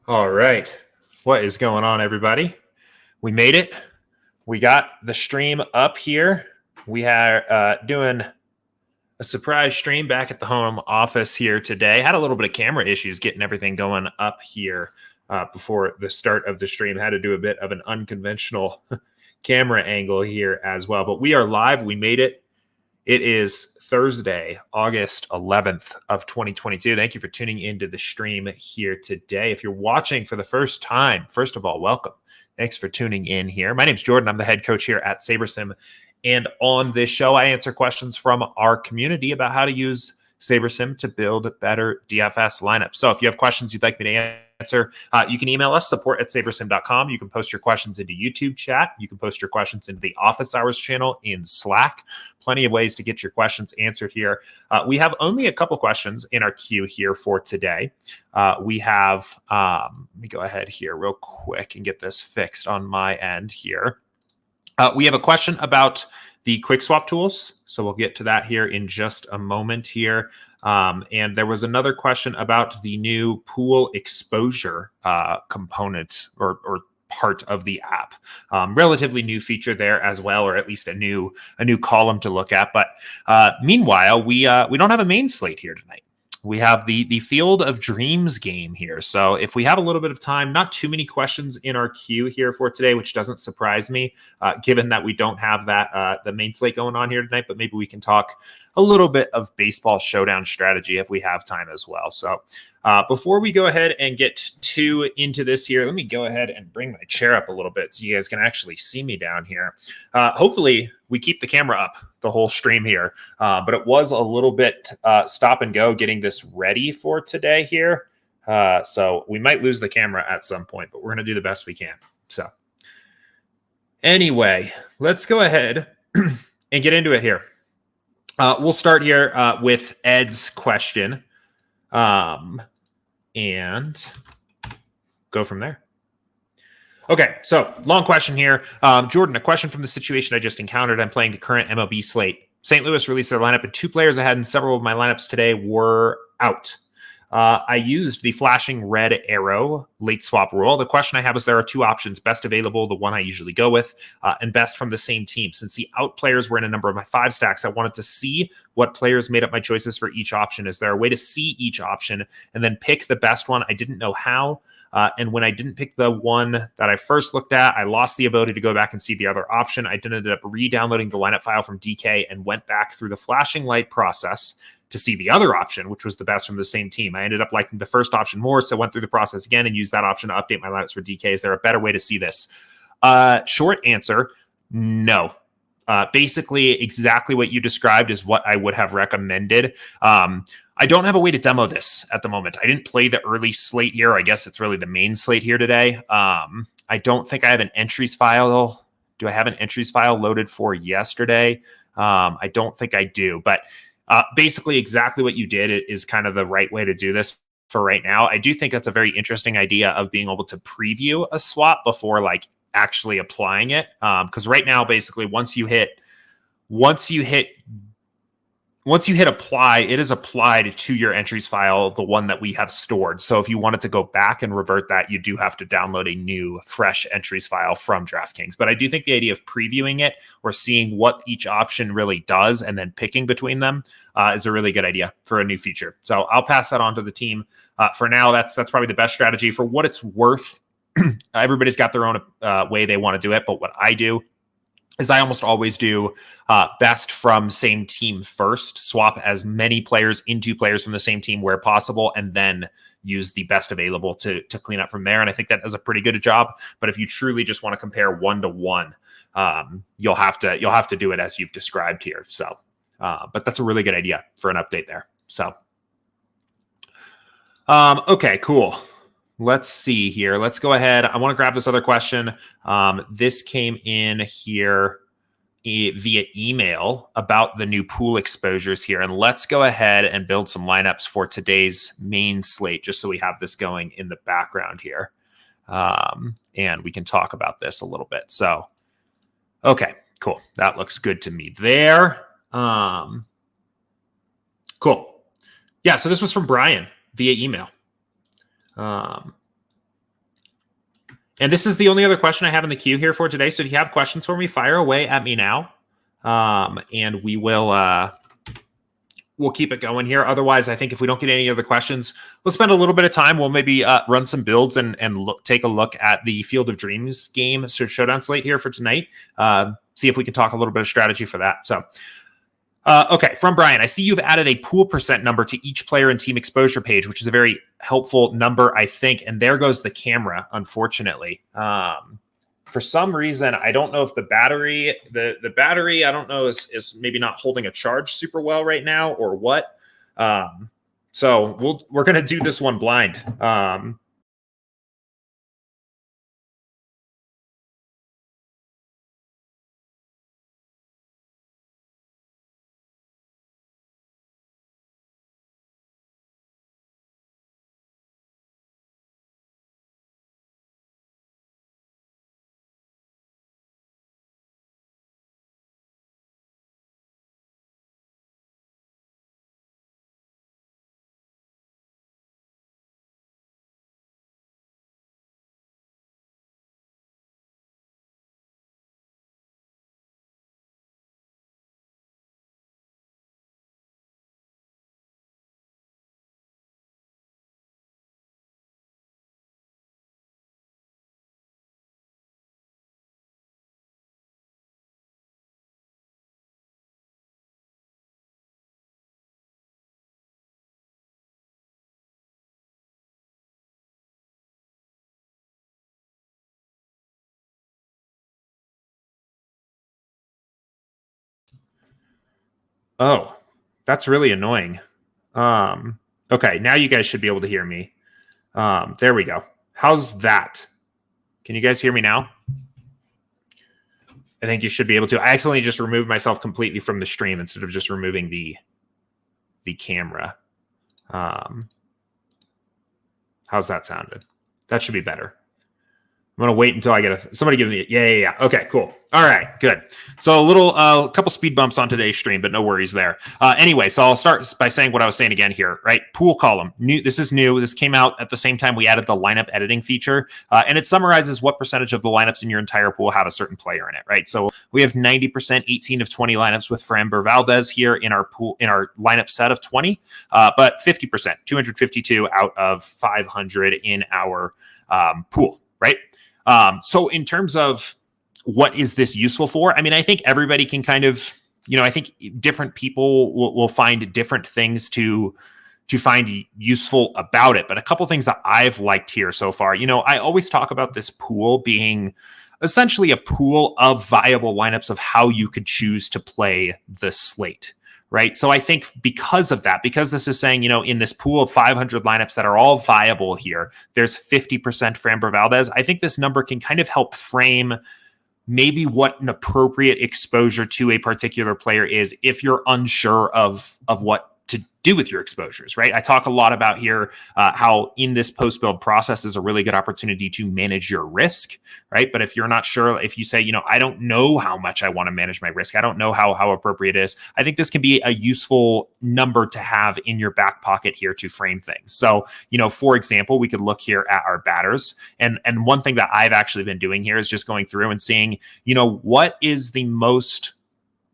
All right. What is going on, everybody? We made it. We got the stream up here. We are doing a surprise stream back at the home office here today. Had a little bit of camera issues getting everything going up here before the start of the stream. Had to do a bit of an unconventional camera angle here as well. But we are live. We made it. It is Thursday, August 11th of 2022. Thank you for tuning into the stream here today. If you're watching for the first time, first of all, welcome. Thanks for tuning in here. My name's Jordan. I'm the head coach here at SaberSim. And on this show, I answer questions from our community about how to use SaberSim to build better DFS lineups. So if you have questions you'd like me to answer, you can email us, support@sabersim.com. You can post your questions into YouTube chat. You can post your questions into the Office Hours channel in Slack. Plenty of ways to get your questions answered here. We have only a couple questions in our queue here for today. We have, let me go ahead here real quick and get this fixed on my end here. We have a question about the quick swap tools. So we'll get to that here in just a moment here. And there was another question about the new pool exposure component or part of the app. Relatively new feature there as well, or at least a new column to look at. But meanwhile, we don't have a main slate here tonight. We have the Field of Dreams game here. So if we have a little bit of time, not too many questions in our queue here for today, which doesn't surprise me, given that we don't have that the main slate going on here tonight. But maybe we can talk a little bit of baseball showdown strategy if we have time as well. So before we go ahead and get too into this here, let me go ahead and bring my chair up a little bit so you guys can actually see me down here. Hopefully we keep the camera up the whole stream here, but it was a little bit stop and go getting this ready for today here. So we might lose the camera at some point, but we're going to do the best we can. So anyway, let's go ahead and get into it here. We'll start here with Ed's question and go from there. Okay, so long question here. Jordan, a question from the situation I just encountered. I'm playing the current MLB slate. St. Louis released their lineup, and 2 players I had in several of my lineups today were out. I used the flashing red arrow late swap rule. The question I have is there are 2 options, best available, the one I usually go with, and best from the same team. Since the out players were in a number of my 5 stacks, I wanted to see what players made up my choices for each option. Is there a way to see each option and then pick the best one? I didn't know how. And when I didn't pick the one that I first looked at, I lost the ability to go back and see the other option. I ended up re-downloading the lineup file from DK and went back through the flashing light process to see the other option, which was the best from the same team. I ended up liking the first option more, so went through the process again and used that option to update my lineups for DK. Is there a better way to see this? Short answer, no. Basically, exactly what you described is what I would have recommended. I don't have a way to demo this at the moment. I didn't play the early slate here. I guess it's really the main slate here today. I don't think I have an entries file. Do I have an entries file loaded for yesterday? I don't think I do, but basically exactly what you did is kind of the right way to do this for right now. I do think that's a very interesting idea of being able to preview a swap before like actually applying it. Because right now, basically, once you hit apply, it is applied to your entries file, the one that we have stored. So if you wanted to go back and revert that, you do have to download a new fresh entries file from DraftKings. But I do think the idea of previewing it or seeing what each option really does and then picking between them is a really good idea for a new feature. So I'll pass that on to the team. For now, that's probably the best strategy. For what it's worth, everybody's got their own way they want to do it. But what I do is I almost always do best from same team first, swap as many players into players from the same team where possible, and then use the best available to clean up from there. And I think that does a pretty good job. But if you truly just want to compare 1-to-1, you'll have to do it as you've described here. So, but that's a really good idea for an update there. So, okay, cool. Let's see here. Let's go ahead. I want to grab this other question. This came in here via email about the new pool exposures here. And let's go ahead and build some lineups for today's main slate, just so we have this going in the background here. And we can talk about this a little bit. So, okay, cool. That looks good to me there. Cool. Yeah, so this was from Brian via email. And this is the only other question I have in the queue here for today. So if you have questions for me, fire away at me now. And we will we'll keep it going here. Otherwise, I think if we don't get any other questions, we'll spend a little bit of time. We'll maybe run some builds and take a look at the Field of Dreams game, so Showdown slate here for tonight. See if we can talk a little bit of strategy for that. So, okay, from Brian, I see you've added a pool percent number to each player and team exposure page, which is a very helpful number, I think. And there goes the camera, unfortunately. For some reason, I don't know if the battery, the battery, I don't know, is maybe not holding a charge super well right now or what. So we're going to do this one blind. Oh, that's really annoying. Okay, now you guys should be able to hear me. There we go. How's that? Can you guys hear me now? I think you should be able to. I accidentally just removed myself completely from the stream instead of just removing the camera. How's that sounded? That should be better. I'm going to wait until I get somebody give me yeah. Okay, cool. All right, good. So a couple speed bumps on today's stream, but no worries there. Anyway, so I'll start by saying what I was saying again here, right? Pool column. This is new. This came out at the same time we added the lineup editing feature, and it summarizes what percentage of the lineups in your entire pool have a certain player in it, right? So we have 90%, 18 of 20 lineups with Framber Valdez here in our pool, in our lineup set of 20, but 50%, 252 out of 500 in our pool, right? So in terms of what is this useful for? I mean, I think everybody can kind of, I think different people will find different things to find useful about it. But a couple things that I've liked here so far, I always talk about this pool being essentially a pool of viable lineups of how you could choose to play the slate. Right. So I think because of that, because this is saying, in this pool of 500 lineups that are all viable here, there's 50% Framber Valdez. I think this number can kind of help frame maybe what an appropriate exposure to a particular player is if you're unsure of what to do with your exposures, right? I talk a lot about here how in this post-build process is a really good opportunity to manage your risk, right? But if you're not sure, if you say, I don't know how much I want to manage my risk, I don't know how appropriate it is, I think this can be a useful number to have in your back pocket here to frame things. So, for example, we could look here at our batters. And one thing that I've actually been doing here is just going through and seeing, what is the most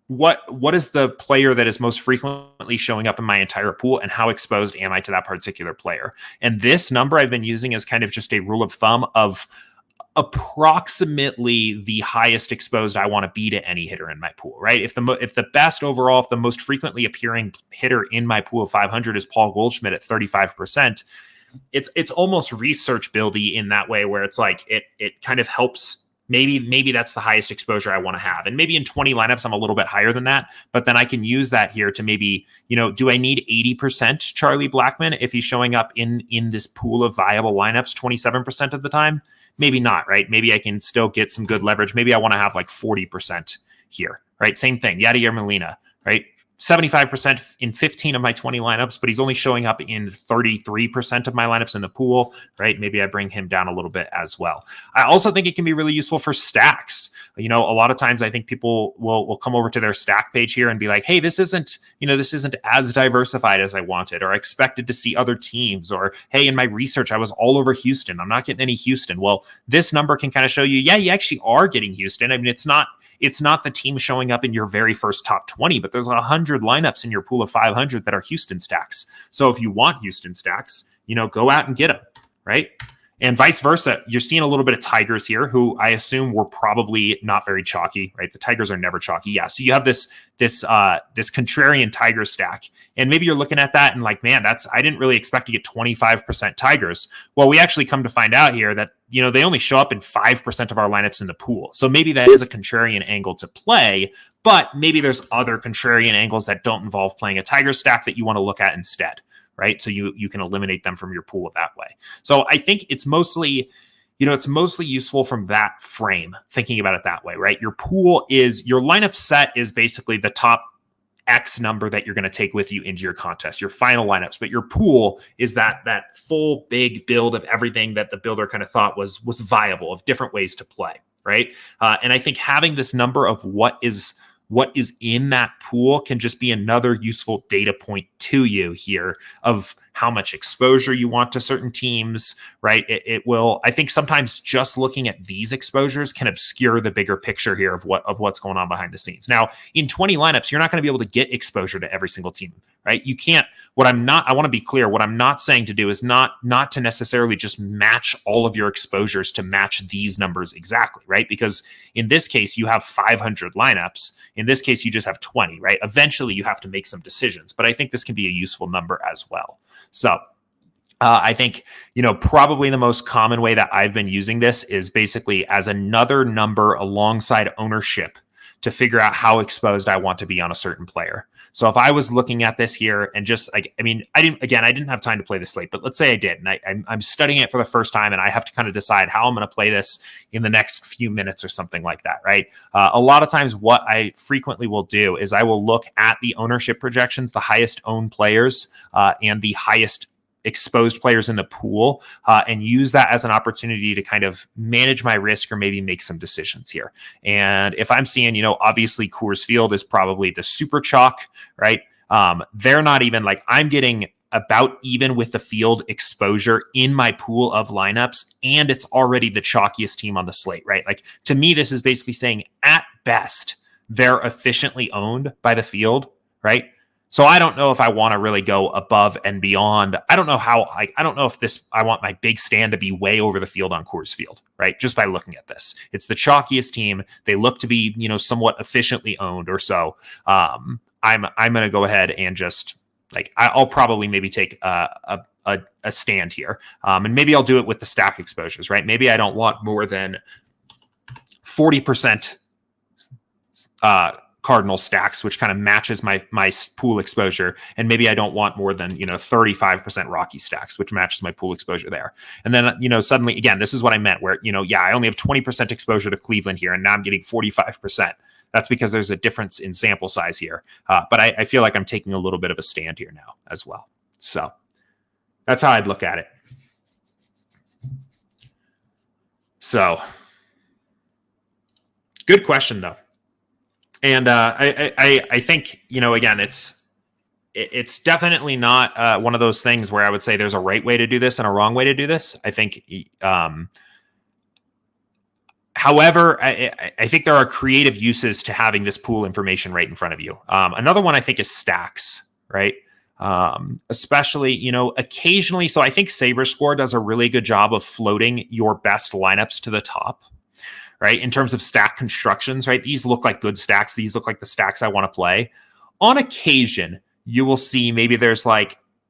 what is the player that is most frequently showing up in my entire pool and how exposed am I to that particular player? And this number I've been using as kind of just a rule of thumb of approximately the highest exposed I want to be to any hitter in my pool, right? If the best overall, if the most frequently appearing hitter in my pool of 500 is Paul Goldschmidt at 35%, it's almost research buildy in that way where it's like it kind of helps. Maybe that's the highest exposure I want to have. And maybe in 20 lineups, I'm a little bit higher than that, but then I can use that here to maybe, do I need 80% Charlie Blackmon if he's showing up in this pool of viable lineups 27% of the time? Maybe not, right? Maybe I can still get some good leverage. Maybe I want to have like 40% here, right? Same thing. Yadier Molina, right? 75% in 15 of my 20 lineups, but he's only showing up in 33% of my lineups in the pool, right? Maybe I bring him down a little bit as well. I also think it can be really useful for stacks. A lot of times I think people will come over to their stack page here and be like, hey, this isn't as diversified as I wanted, or I expected to see other teams, or hey, in my research, I was all over Houston. I'm not getting any Houston. Well, this number can kind of show you, yeah, you actually are getting Houston. I mean, it's not the team showing up in your very first top 20, but there's 100 lineups in your pool of 500 that are Houston stacks. So if you want Houston stacks, go out and get them, right? And vice versa. You're seeing a little bit of Tigers here, who I assume were probably not very chalky, right? The Tigers are never chalky. Yeah. So you have this contrarian Tiger stack, and maybe you're looking at that and like, man, I didn't really expect to get 25% Tigers. Well, we actually come to find out here that, they only show up in 5% of our lineups in the pool. So maybe that is a contrarian angle to play, but maybe there's other contrarian angles that don't involve playing a Tiger stack that you want to look at instead. Right. So you can eliminate them from your pool that way. So I think it's mostly useful from that frame, thinking about it that way, right? Your lineup set is basically the top X number that you're going to take with you into your contest, your final lineups. But your pool is that full big build of everything that the builder kind of thought was viable, of different ways to play. Right. And I think having this number of what is in that pool can just be another useful data point to you here of how much exposure you want to certain teams, right? It will, I think sometimes just looking at these exposures can obscure the bigger picture here of what's going on behind the scenes. Now, in 20 lineups, you're not going to be able to get exposure to every single team, right? You can't, I want to be clear, what I'm not saying to do is not to necessarily just match all of your exposures to match these numbers exactly, right? Because in this case, you have 500 lineups. In this case, you just have 20, right? Eventually, you have to make some decisions, but I think this can be a useful number as well. So I think, probably the most common way that I've been using this is basically as another number alongside ownership to figure out how exposed I want to be on a certain player. So if I was looking at this here and just I didn't have time to play the slate, but let's say I did, and I'm studying it for the first time, and I have to kind of decide how I'm going to play this in the next few minutes or something like that, right? A lot of times what I frequently will do is I will look at the ownership projections, the highest owned players, and the highest exposed players in the pool, and use that as an opportunity to kind of manage my risk or maybe make some decisions here. And if I'm seeing, obviously Coors Field is probably the super chalk, right? They're not even I'm getting about even with the field exposure in my pool of lineups, and it's already the chalkiest team on the slate, right? To me, this is basically saying at best, they're efficiently owned by the field, right? So I don't know if I want to really go above and beyond. I don't know if I want my big stand to be way over the field on Coors Field, right? Just by looking at this, it's the chalkiest team. They look to be, somewhat efficiently owned or so. I'm going to go ahead and just I'll probably maybe take a stand here. And maybe I'll do it with the stack exposures, right? Maybe I don't want more than 40%, Cardinal stacks, which kind of matches my pool exposure. And maybe I don't want more than, 35% Rocky stacks, which matches my pool exposure there. And then, suddenly, again, this is what I meant where, I only have 20% exposure to Cleveland here, and now I'm getting 45%. That's because there's a difference in sample size here. But I feel like I'm taking a little bit of a stand here now as well. So that's how I'd look at it. So good question, though. And I think, again, it's definitely not one of those things where I would say there's a right way to do this and a wrong way to do this. I think, however, I think there are creative uses to having this pool information right in front of you. Another one I think is stacks, right? Especially, occasionally. So I think SaberScore does a really good job of floating your best lineups to the top. Right? In terms of stack constructions, right? These look like good stacks. These look like the stacks I want to play. On occasion, you will see maybe there's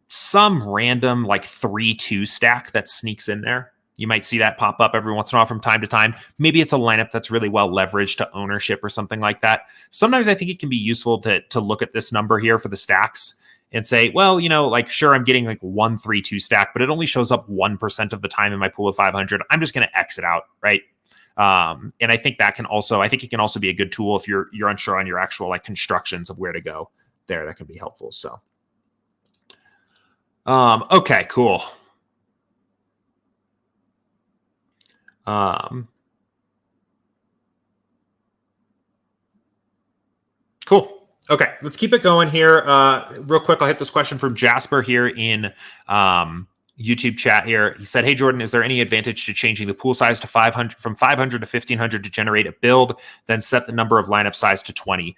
some random 3-2 stack that sneaks in there. You might see that pop up every once in a while from time to time. Maybe it's a lineup that's really well leveraged to ownership or something like that. Sometimes I think it can be useful to look at this number here for the stacks and say, well, sure, I'm getting 1-3-2 stack, but it only shows up 1% of the time in my pool of 500. I'm just going to exit out, right? And I think it can also be a good tool if you're unsure on your actual constructions of where to go there that can be helpful. So, okay, cool. Cool. Okay, let's keep it going here. Real quick, I'll hit this question from Jasper here in YouTube chat here. He said, "Hey Jordan, is there any advantage to changing the pool size to 500 from 500 to 1500 to generate a build, then set the number of lineup size to 20?"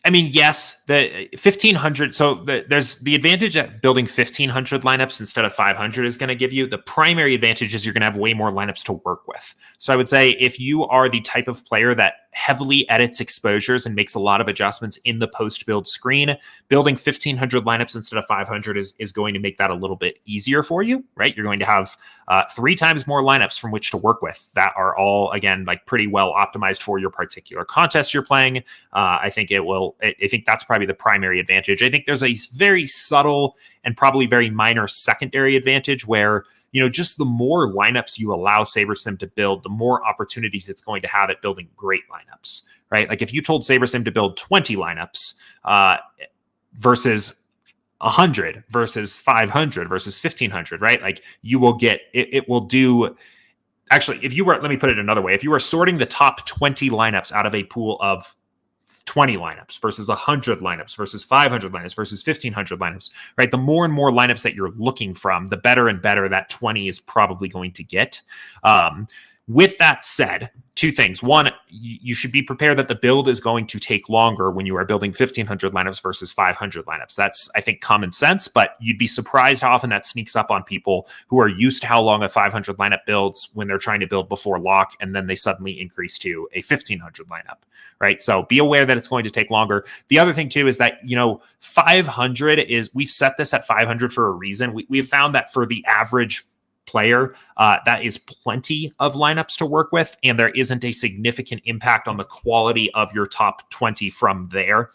Yes, the 1500. So there's the advantage that building 1500 lineups instead of 500 is going to give you. The primary advantage is you're going to have way more lineups to work with. So I would say if you are the type of player that heavily edits exposures and makes a lot of adjustments in the post-build screen, building 1500 lineups instead of 500 is going to make that a little bit easier for you, right? You're going to have 3 times more lineups from which to work with that are all, again, like pretty well optimized for your particular contest you're playing. I think that's probably the primary advantage. I think there's a very subtle and probably very minor secondary advantage where, just the more lineups you allow SaberSim to build, the more opportunities it's going to have at building great lineups, right? Like if you told SaberSim to build 20 lineups versus 100 versus 500 versus 1500, right? Like you will get, it will do. Actually, let me put it another way. If you were sorting the top 20 lineups out of a pool of 20 lineups versus 100 lineups versus 500 lineups versus 1500 lineups, right? The more and more lineups that you're looking from, the better and better that 20 is probably going to get. With that said, 2 things. One, you should be prepared that the build is going to take longer when you are building 1500 lineups versus 500 lineups. That's, I think, common sense, but you'd be surprised how often that sneaks up on people who are used to how long a 500 lineup builds when they're trying to build before lock, and then they suddenly increase to a 1500 lineup, right? So be aware that it's going to take longer. The other thing too is that, 500 is, we've set this at 500 for a reason. We've found that for the average player, that is plenty of lineups to work with, and there isn't a significant impact on the quality of your top 20 from there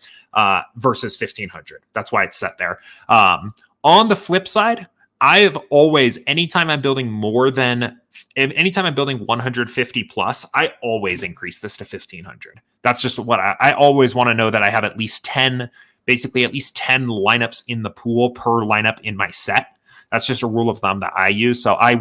versus 1500. That's why it's set there. On the flip side, I've always, anytime I'm building 150 plus, I always increase this to 1500. That's just what I always want to know, that I have at least 10 lineups in the pool per lineup in my set. That's just a rule of thumb that I use. So I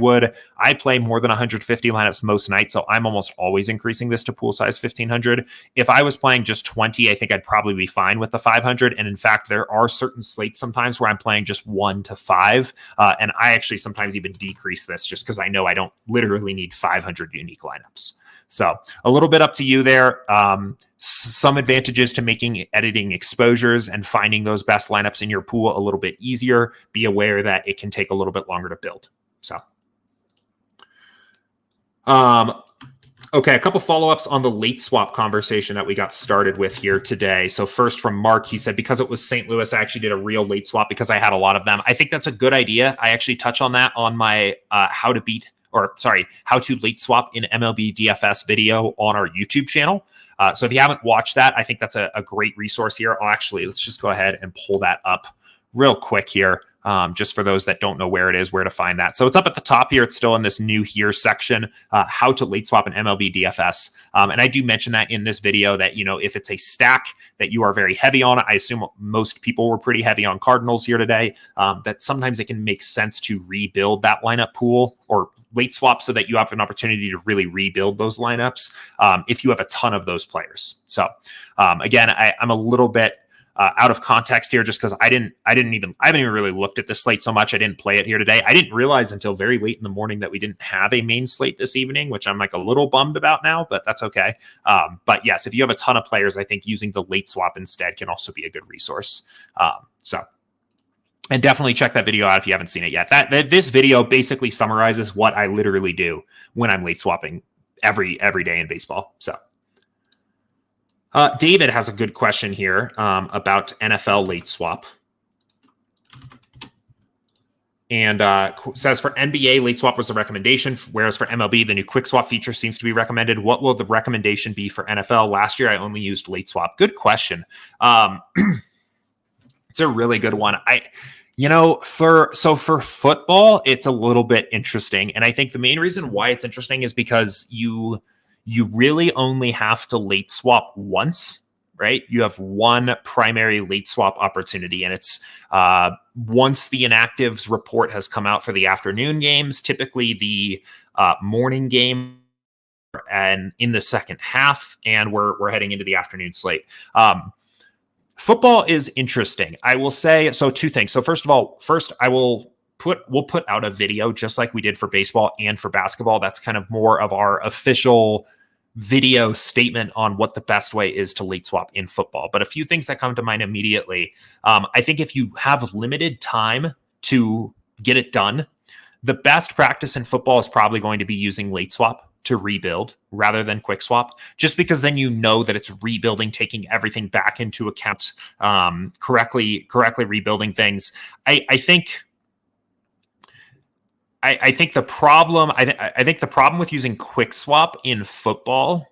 play more than 150 lineups most nights, so I'm almost always increasing this to pool size 1500. If I was playing just 20, I think I'd probably be fine with the 500. And in fact, there are certain slates sometimes where I'm playing just 1 to 5. And I actually sometimes even decrease this just because I know I don't literally need 500 unique lineups. So a little bit up to you there. Some advantages to making editing exposures and finding those best lineups in your pool a little bit easier. Be aware that it can take a little bit longer to build. So, okay, a couple follow-ups on the late swap conversation that we got started with here today. So first from Mark, he said, because it was St. Louis, I actually did a real late swap because I had a lot of them. I think that's a good idea. I actually touch on that on my how to late swap in MLB DFS video on our YouTube channel. So if you haven't watched that, I think that's a great resource here. Let's just go ahead and pull that up real quick here. Just for those that don't know where it is, where to find that. So it's up at the top here. It's still in this new here section, how to late swap in MLB DFS. And I do mention that in this video that, if it's a stack that you are very heavy on, I assume most people were pretty heavy on Cardinals here today, that sometimes it can make sense to rebuild that lineup pool or late swap so that you have an opportunity to really rebuild those lineups if you have a ton of those players. So again, I'm a little bit out of context here just because I haven't even really looked at the slate so much. I didn't play it here today. I didn't realize until very late in the morning that we didn't have a main slate this evening, which I'm like a little bummed about now, but that's okay. But yes, if you have a ton of players, I think using the late swap instead can also be a good resource. And definitely check that video out if you haven't seen it yet. This video basically summarizes what I literally do when I'm late swapping every day in baseball. So David has a good question here about NFL late swap. And says for NBA, late swap was the recommendation, whereas for MLB, the new quick swap feature seems to be recommended. What will the recommendation be for NFL? Last year, I only used late swap. Good question. It's a really good one. For football, it's a little bit interesting. And I think the main reason why it's interesting is because you you really only have to late swap once, right? You have one primary late swap opportunity, and it's once the inactives report has come out for the afternoon games, typically the morning game and in the second half, and we're heading into the afternoon slate. Football is interesting. I will say, so two things. So first we'll put out a video just like we did for baseball and for basketball. That's kind of more of our official video statement on what the best way is to late swap in football. But a few things that come to mind immediately. I think if you have limited time to get it done, the best practice in football is probably going to be using late swap to rebuild rather than quick swap, just because then you know that it's rebuilding, taking everything back into account, correctly rebuilding things. I think the problem with using quick swap in football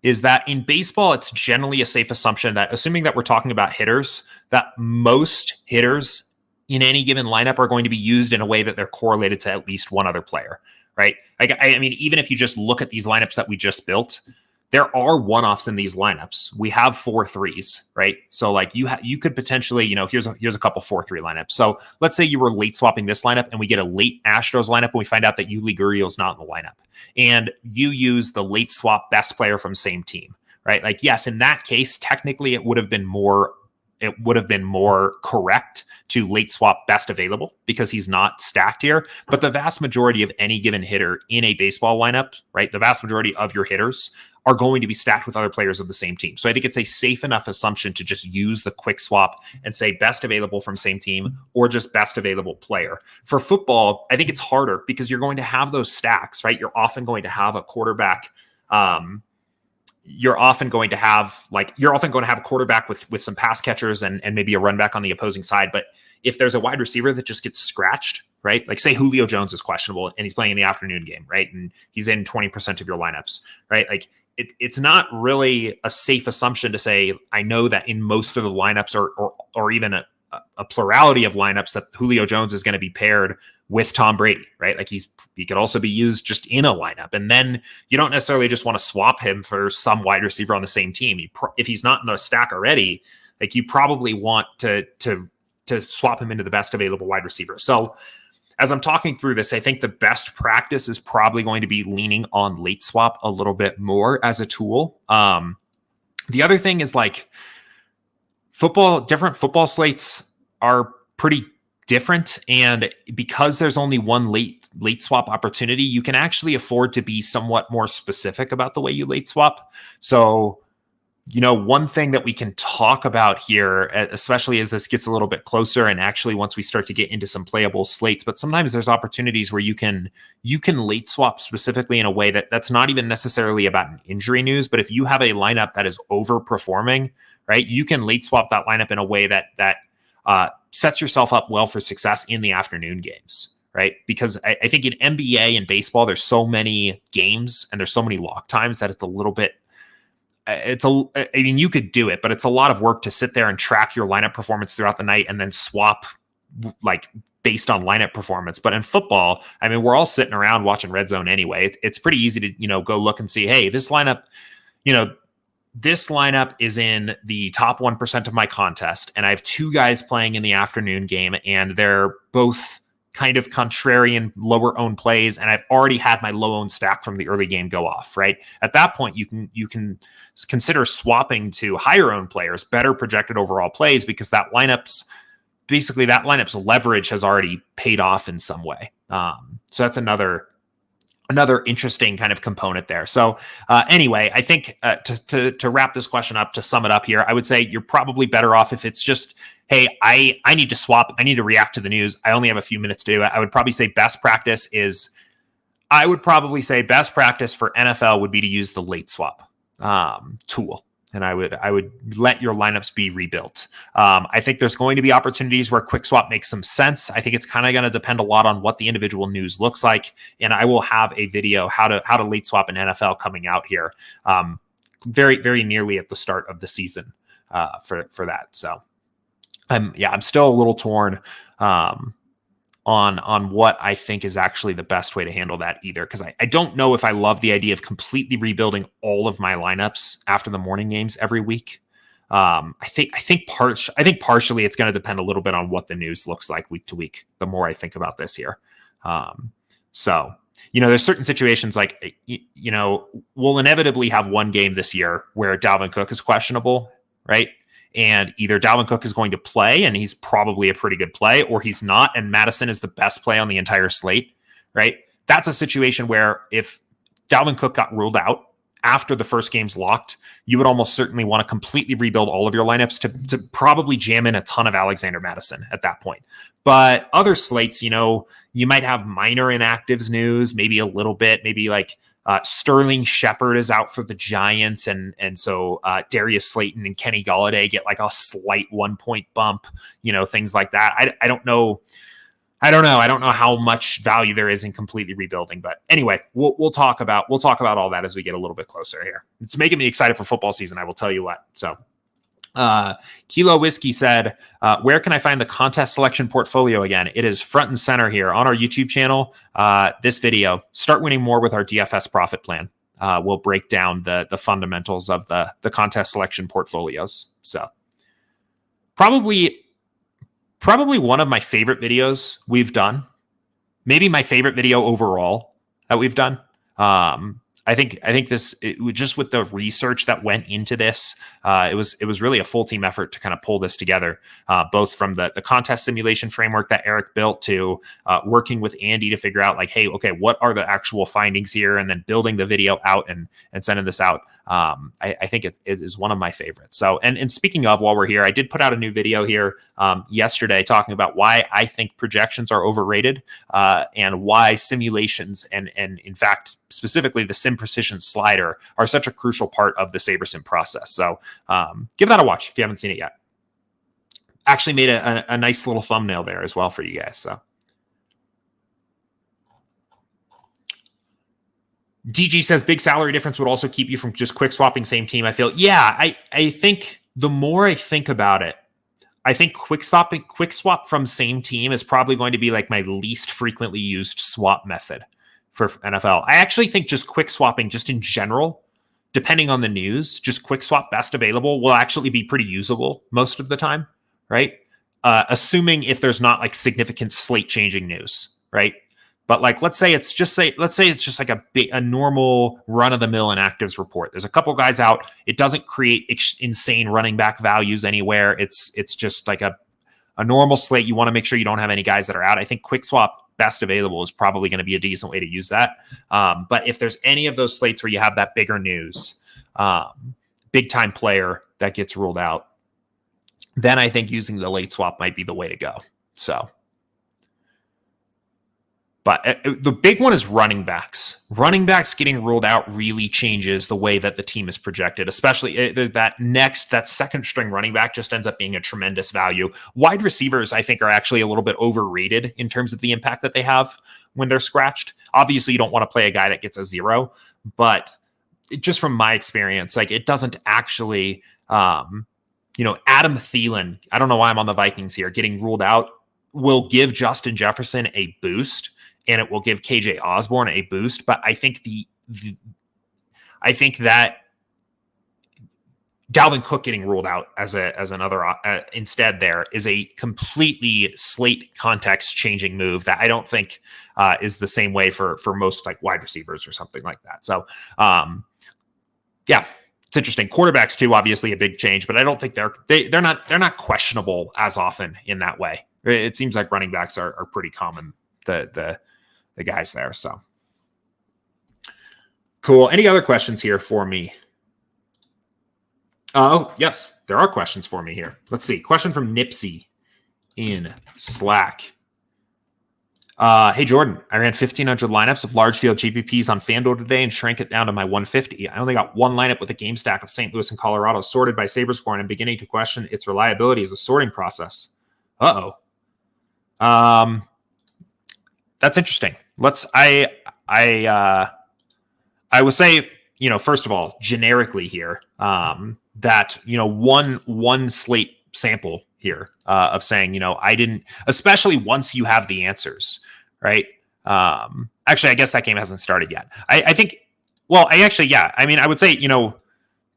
is that in baseball, it's generally a safe assumption that, assuming that we're talking about hitters, that most hitters in any given lineup are going to be used in a way that they're correlated to at least one other player, right? I mean, even if you just look at these lineups that we just built, there are one-offs in these lineups. We have 4-3s, right? So like you could potentially, here's a couple 4-3 lineups. So let's say you were late swapping this lineup and we get a late Astros lineup and we find out that Yuli Gurriel's not in the lineup. And you use the late swap best player from same team, right? Like, yes, in that case, technically it would have been more correct to late swap best available because he's not stacked here. But the vast majority of any given hitter in a baseball lineup, right? The vast majority of your hitters are going to be stacked with other players of the same team. So I think it's a safe enough assumption to just use the quick swap and say best available from same team or just best available player. For football, I think it's harder because you're going to have those stacks, right? You're often going to have a quarterback. You're often going to have a quarterback with some pass catchers and maybe a run back on the opposing side. But if there's a wide receiver that just gets scratched, right? Like say Julio Jones is questionable and he's playing in the afternoon game, right? And he's in 20% of your lineups, right? Like it's not really a safe assumption to say, I know that in most of the lineups or even a plurality of lineups that Julio Jones is going to be paired with Tom Brady, right? Like he could also be used just in a lineup. And then you don't necessarily just want to swap him for some wide receiver on the same team. If he's not in the stack already, like you probably want to swap him into the best available wide receiver. So as I'm talking through this, I think the best practice is probably going to be leaning on late swap a little bit more as a tool. The other thing is like different football slates are pretty different. And because there's only one late swap opportunity, you can actually afford to be somewhat more specific about the way you late swap. So, one thing that we can talk about here, especially as this gets a little bit closer and actually once we start to get into some playable slates, but sometimes there's opportunities where you can late swap specifically in a way that's not even necessarily about an injury news, but if you have a lineup that is overperforming, right, you can late swap that lineup in a way that sets yourself up well for success in the afternoon games, right? Because I think in NBA and baseball, there's so many games and there's so many lock times that it's a little bit, you could do it, but it's a lot of work to sit there and track your lineup performance throughout the night and then swap like based on lineup performance. But in football, I mean, we're all sitting around watching Red Zone anyway. It's pretty easy to, go look and see, hey, this lineup, this lineup is in the top 1% of my contest, and I have two guys playing in the afternoon game, and they're both kind of contrarian lower owned plays, and I've already had my low owned stack from the early game go off, right? At that point, you can consider swapping to higher owned players, better projected overall plays, because that linup's leverage has already paid off in some way. So that's another interesting kind of component there. So anyway, I think to wrap this question up, to sum it up here, I would say you're probably better off if it's just, hey, I need to swap. I need to react to the news. I only have a few minutes to do it. I would probably say best practice for NFL would be to use the late swap tool. And I would let your lineups be rebuilt. I think there's going to be opportunities where quick swap makes some sense. I think it's kind of going to depend a lot on what the individual news looks like. And I will have a video how to late swap in NFL coming out here very, very nearly at the start of the season for that. So I'm still a little torn on on what I think is actually the best way to handle that either, because I don't know if I love the idea of completely rebuilding all of my lineups after the morning games every week. I think partially it's going to depend a little bit on what the news looks like week to week. The more I think about this here, so there's certain situations like we'll inevitably have one game this year where Dalvin Cook is questionable, right? And either Dalvin Cook is going to play, and he's probably a pretty good play, or he's not, and Madison is the best play on the entire slate, right? That's a situation where if Dalvin Cook got ruled out after the first game's locked, you would almost certainly want to completely rebuild all of your lineups to probably jam in a ton of Alexander Madison at that point. But other slates, you might have minor inactives news, maybe a little bit, maybe like Sterling Shepard is out for the Giants, and so Darius Slayton and Kenny Golladay get like a slight 1 point bump, things like that. I don't know. I don't know how much value there is in completely rebuilding, but anyway, we'll talk about all that as we get a little bit closer here. It's making me excited for football season, I will tell you what. So, Kilo Whiskey said, where can I find the contest selection portfolio again? It is front and center here on our YouTube channel. This video, start winning more with our DFS profit plan. We'll break down the fundamentals of the contest selection portfolios. So probably one of my favorite videos we've done, maybe my favorite video overall that we've done. I think this just with the research that went into this, it was really a full team effort to kind of pull this together, both from the contest simulation framework that Eric built to working with Andy to figure out like, hey, okay, what are the actual findings here, and then building the video out and sending this out. I think it is one of my favorites. So, and speaking of, while we're here, I did put out a new video here yesterday talking about why I think projections are overrated, and why simulations and in fact specifically the sim precision slider are such a crucial part of the SaberSim process. So give that a watch if you haven't seen it yet. Actually made a nice little thumbnail there as well for you guys. So DG says big salary difference would also keep you from just quick swapping same team. I feel, yeah, I think the more I think about it, I think quick swap from same team is probably going to be like my least frequently used swap method for NFL. I actually think just quick swapping just in general, depending on the news, just quick swap best available will actually be pretty usable most of the time, right? Assuming if there's not like significant slate changing news, right? But like, let's say it's just like a normal run of the mill inactives report. There's a couple guys out. It doesn't create insane running back values anywhere. It's just like a normal slate. You want to make sure you don't have any guys that are out. I think quick swap best available is probably going to be a decent way to use that. But if there's any of those slates where you have that bigger news, big time player that gets ruled out, then I think using the late swap might be the way to go. So. But the big one is running backs. Running backs getting ruled out really changes the way that the team is projected, especially that second string running back just ends up being a tremendous value. Wide receivers, I think, are actually a little bit overrated in terms of the impact that they have when they're scratched. Obviously, you don't want to play a guy that gets a 0, but just from my experience, like it doesn't actually, Adam Thielen, I don't know why I'm on the Vikings here, getting ruled out will give Justin Jefferson a boost. And it will give KJ Osborne a boost, but I think I think that Dalvin Cook getting ruled out as another instead there is a completely slate context changing move that I don't think is the same way for most like wide receivers or something like that. So yeah, it's interesting. Quarterbacks too, obviously a big change, but I don't think they're not questionable as often in that way. It seems like running backs are pretty common. The guys there. So cool. Any other questions here for me? Oh, yes, there are questions for me here. Let's see. Question from Nipsey in Slack. Hey, Jordan, I ran 1,500 lineups of large field GPPs on FanDuel today and shrank it down to my 150. I only got one lineup with a game stack of St. Louis and Colorado sorted by SaberScore, and I'm beginning to question its reliability as a sorting process. That's interesting. I would say, first of all, generically here, that, one slate sample here of saying, I didn't, especially once you have the answers, right? Actually, I guess that game hasn't started yet. I think, well, I would say,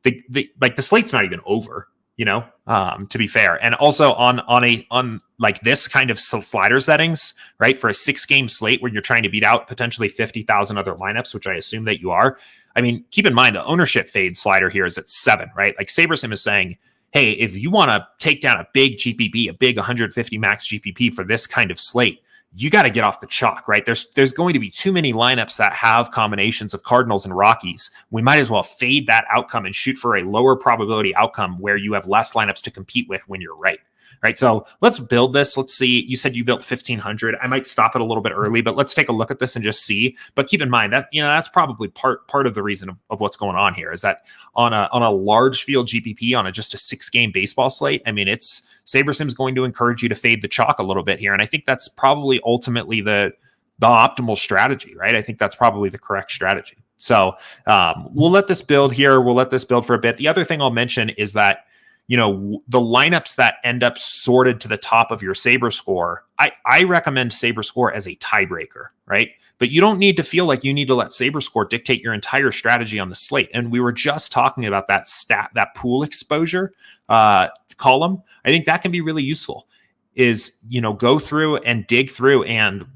the slate's not even over, to be fair. And also on like this kind of slider settings, right? For a 6-game slate where you're trying to beat out potentially 50,000 other lineups, which I assume that you are. I mean, keep in mind the ownership fade slider here is at 7, right? Like SaberSim is saying, hey, if you want to take down a big GPP, a big 150 max GPP for this kind of slate, you got to get off the chalk, right? There's going to be too many lineups that have combinations of Cardinals and Rockies. We might as well fade that outcome and shoot for a lower probability outcome where you have less lineups to compete with when you're right. Right. So let's build this. Let's see. You said you built 1,500. I might stop it a little bit early, but let's take a look at this and just see. But keep in mind that, that's probably part of the reason of what's going on here is that on a large field GPP on just a 6-game baseball slate, I mean, SaberSim's going to encourage you to fade the chalk a little bit here. And I think that's probably ultimately the optimal strategy, right? I think that's probably the correct strategy. So we'll let this build here. We'll let this build for a bit. The other thing I'll mention is that, the lineups that end up sorted to the top of your Saber score, I recommend Saber score as a tiebreaker, right? But you don't need to feel like you need to let Saber score dictate your entire strategy on the slate. And we were just talking about that pool exposure column. I think that can be really useful is, go through and dig through and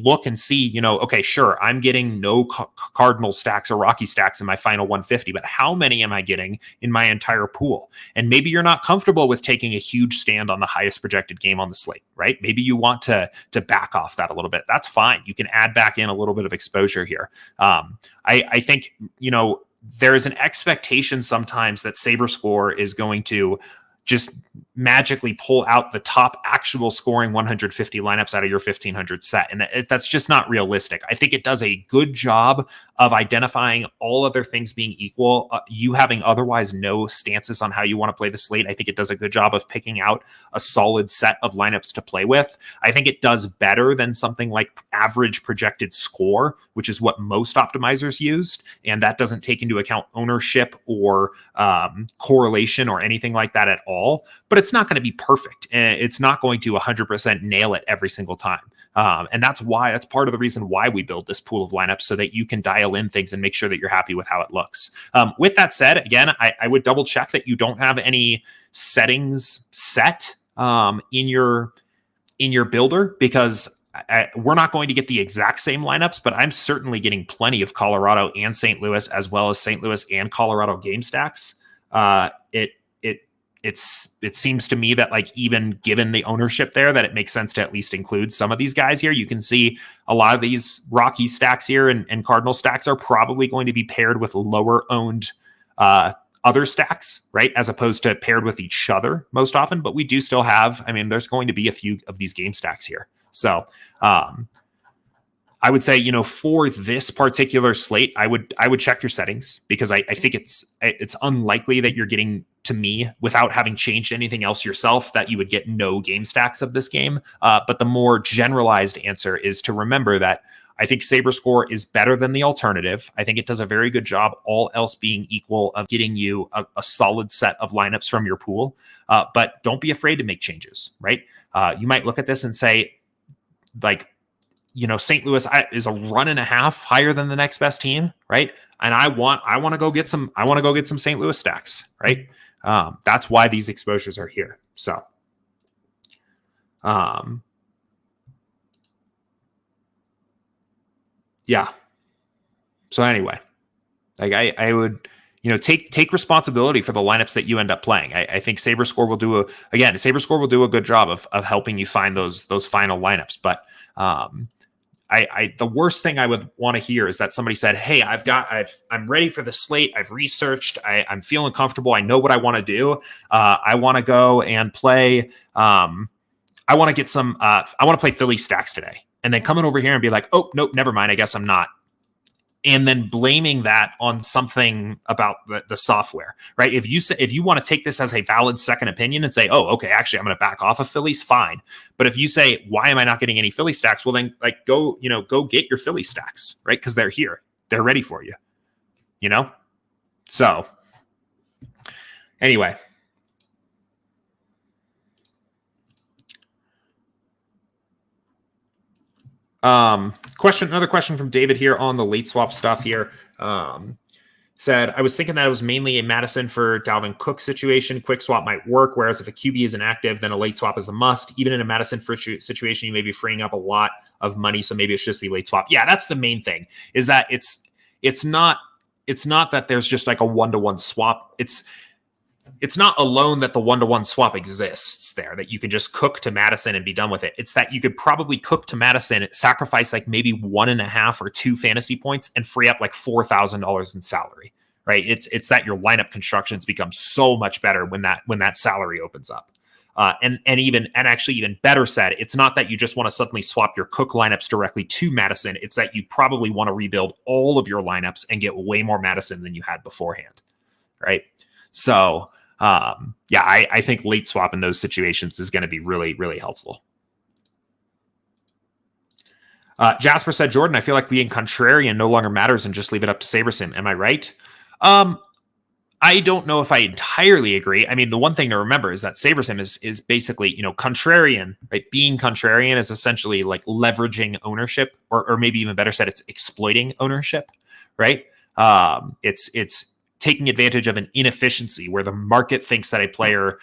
look and see, okay, sure, I'm getting no Cardinal stacks or Rocky stacks in my final 150, but how many am I getting in my entire pool? And maybe you're not comfortable with taking a huge stand on the highest projected game on the slate, right? Maybe you want to back off that a little bit. That's fine. You can add back in a little bit of exposure here. I think, there is an expectation sometimes that Saber Score is going to just magically pull out the top actual scoring 150 lineups out of your 1,500 set. And that's just not realistic. I think it does a good job of identifying all other things being equal. You having otherwise no stances on how you want to play the slate. I think it does a good job of picking out a solid set of lineups to play with. I think it does better than something like average projected score, which is what most optimizers used. And that doesn't take into account ownership or correlation or anything like that at all. But it's not going to be perfect. It's not going to 100% nail it every single time. And that's part of the reason why we build this pool of lineups so that you can dial in things and make sure that you're happy with how it looks. With that said, again, I would double check that you don't have any settings set in your builder because we're not going to get the exact same lineups, but I'm certainly getting plenty of Colorado and St. Louis as well as St. Louis and Colorado game stacks. It seems to me that like even given the ownership there that it makes sense to at least include some of these guys here. You can see a lot of these Rocky stacks here and Cardinal stacks are probably going to be paired with lower owned other stacks, right? As opposed to paired with each other most often, but we do still have, there's going to be a few of these game stacks here. So I would say, for this particular slate, I would check your settings because I think it's unlikely that you're getting to me without having changed anything else yourself that you would get no game stacks of this game. But the more generalized answer is to remember that I think Saber Score is better than the alternative. I think it does a very good job, all else being equal, of getting you a solid set of lineups from your pool. But don't be afraid to make changes, right? You might look at this and say, like, St. Louis is a run and a half higher than the next best team, right? And I want to go get some St. Louis stacks, right? That's why these exposures are here. So, yeah. So anyway, like I would, take responsibility for the lineups that you end up playing. I think SaberScore will do a good job of helping you find those final lineups. But the worst thing I would want to hear is that somebody said, hey, I'm ready for the slate. I've researched. I'm feeling comfortable. I know what I want to do. I want to go and play. I want to get some, I want to play Philly stacks today. And then coming over here and be like, oh, nope, never mind. I guess I'm not. And then blaming that on something about the software, right? If you want to take this as a valid second opinion and say, oh, okay, actually, I'm going to back off of Phillies, fine. But if you say, why am I not getting any Philly stacks? Well, then go get your Philly stacks, right? Because they're here, they're ready for you, So anyway, Another question from David here on the late swap stuff here. Said, I was thinking that it was mainly a Madison for Dalvin Cook situation. Quick swap might work, whereas if a QB is inactive, then a late swap is a must. Even in a Madison for situation, you may be freeing up a lot of money, so maybe it's just the late swap. Yeah, that's the main thing, is that it's not that there's just like a one-to-one swap. It's not alone that the one-to-one swap exists there, that you can just cook to Madison and be done with it. It's that you could probably cook to Madison, sacrifice like maybe 1.5 or 2 fantasy points and free up like $4,000 in salary, right? It's that your lineup constructions become so much better when that salary opens up. And actually even better said, it's not that you just want to suddenly swap your Cook lineups directly to Madison. It's that you probably want to rebuild all of your lineups and get way more Madison than you had beforehand, right? So, I think late swap in those situations is going to be really, really helpful. Jasper said, Jordan, I feel like being contrarian no longer matters and just leave it up to SaberSim. Am I right? I don't know if I entirely agree. I mean, the one thing to remember is that SaberSim is basically, contrarian, right? Being contrarian is essentially like leveraging ownership, or maybe even better said, it's exploiting ownership, right? It's taking advantage of an inefficiency where the market thinks that a player,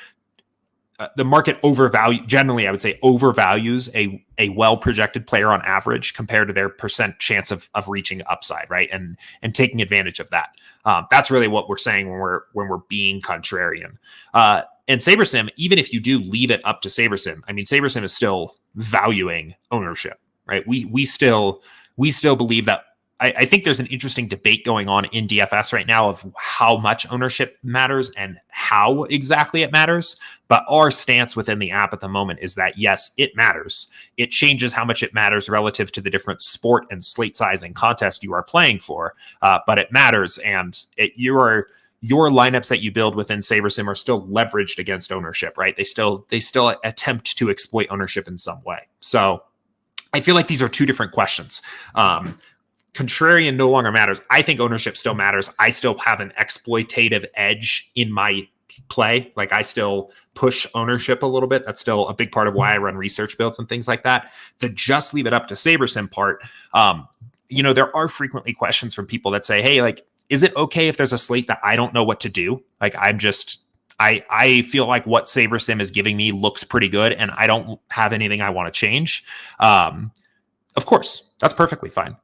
the market generally, I would say, overvalues a well-projected player on average compared to their percent chance of reaching upside, right? And taking advantage of that. That's really what we're saying when we're being contrarian. And SaberSim, even if you do leave it up to SaberSim, I mean, SaberSim is still valuing ownership, right? We still believe that. I think there's an interesting debate going on in DFS right now of how much ownership matters and how exactly it matters. But our stance within the app at the moment is that, yes, it matters. It changes how much it matters relative to the different sport and slate size and contest you are playing for. But it matters. And your lineups that you build within SaberSim are still leveraged against ownership, right? They still attempt to exploit ownership in some way. So I feel like these are two different questions. Contrarian no longer matters. I think ownership still matters. I still have an exploitative edge in my play. Like, I still push ownership a little bit. That's still a big part of why I run research builds and things like that. The just leave it up to SaberSim part. There are frequently questions from people that say, hey, like, is it okay if there's a slate that I don't know what to do? Like, I feel like what SaberSim is giving me looks pretty good and I don't have anything I want to change. Of course, that's perfectly fine.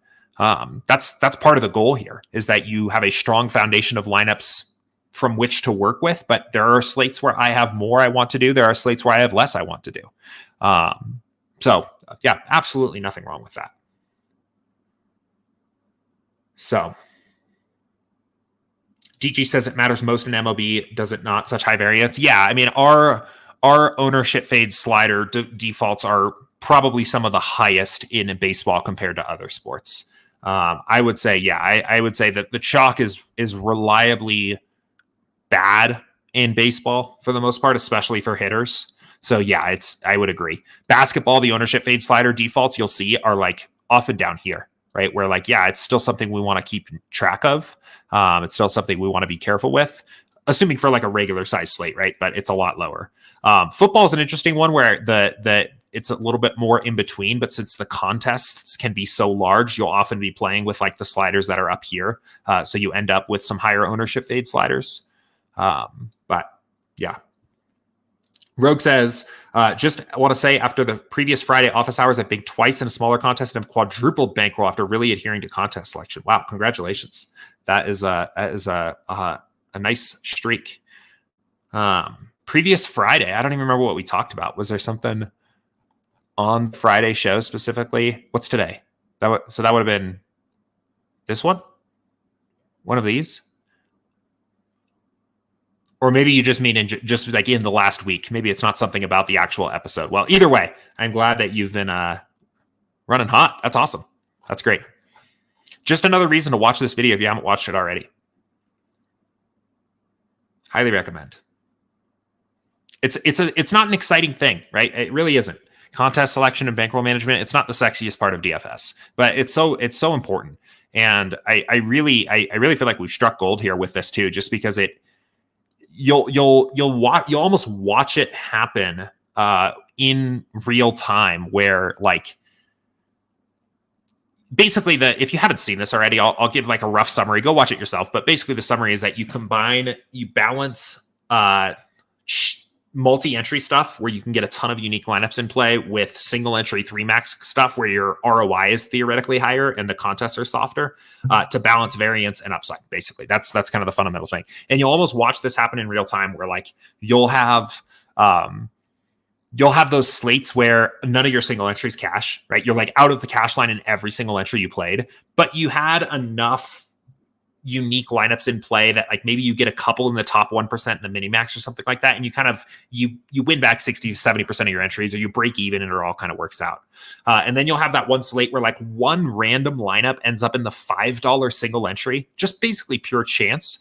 That's part of the goal here, is that you have a strong foundation of lineups from which to work with, but there are slates where I have more I want to do. There are slates where I have less I want to do. So yeah, absolutely nothing wrong with that. So DG says it matters most in MLB. Does it not? Such high variance. Yeah. I mean, our ownership fade slider defaults are probably some of the highest in baseball compared to other sports. I would say, I would say that the chalk is reliably bad in baseball for the most part, especially for hitters. So yeah, I would agree. Basketball, the ownership fade slider defaults you'll see are like often down here, right? Where like, yeah, it's still something we want to keep track of. It's still something we want to be careful with, assuming for like a regular size slate, right? But it's a lot lower. Football is an interesting one where it's a little bit more in between, but since the contests can be so large, you'll often be playing with like the sliders that are up here. So you end up with some higher ownership fade sliders. But yeah. Rogue says, just want to say after the previous Friday office hours, I banked twice in a smaller contest and have quadrupled bankroll after really adhering to contest selection. Wow. Congratulations. That is a nice streak. Previous Friday, I don't even remember what we talked about. Was there something on Friday show specifically? What's today? So that would have been this one of these, or maybe you just mean just like in the last week. Maybe it's not something about the actual episode. Well, either way, I'm glad that you've been running hot. That's awesome. That's great. Just another reason to watch this video if you haven't watched it already. Highly recommend. It's not an exciting thing, right? It really isn't. Contest selection and bankroll management, it's not the sexiest part of DFS, but it's so important. And I really feel like we've struck gold here with this too, just because you'll almost watch it happen in real time, where like basically if you haven't seen this already, I'll give like a rough summary. Go watch it yourself. But basically the summary is that you balance multi-entry stuff where you can get a ton of unique lineups in play with single entry 3-max stuff where your ROI is theoretically higher and the contests are softer to balance variance and upside. Basically, that's kind of the fundamental thing. And you'll almost watch this happen in real time where like you'll have those slates where none of your single entries cash, right? You're like out of the cash line in every single entry you played, but you had enough unique lineups in play that like maybe you get a couple in the top 1% in the mini max or something like that. And you kind of, you win back 60 to 70% of your entries, or you break even and it all kind of works out. And then you'll have that one slate where like one random lineup ends up in the $5 single entry, just basically pure chance.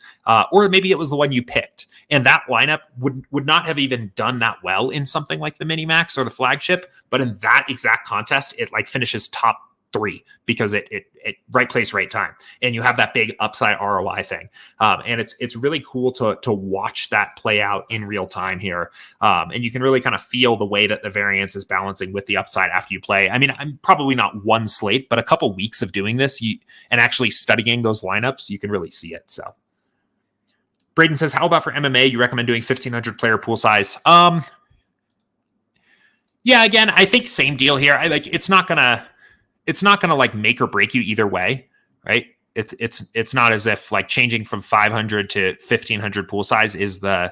Or maybe it was the one you picked. And that lineup would not have even done that well in something like the mini max or the flagship. But in that exact contest, it like finishes top 3 because it right place, right time. And you have that big upside ROI thing. And it's really cool to watch that play out in real time here. And you can really kind of feel the way that the variance is balancing with the upside after you play. I mean, I'm probably not one slate, but a couple weeks of doing this and actually studying those lineups, you can really see it. So Braden says, how about for MMA? You recommend doing 1,500 player pool size? Yeah, again, I think same deal here. It's not gonna like make or break you either way, right? It's not as if like changing from 500 to 1,500 pool size is the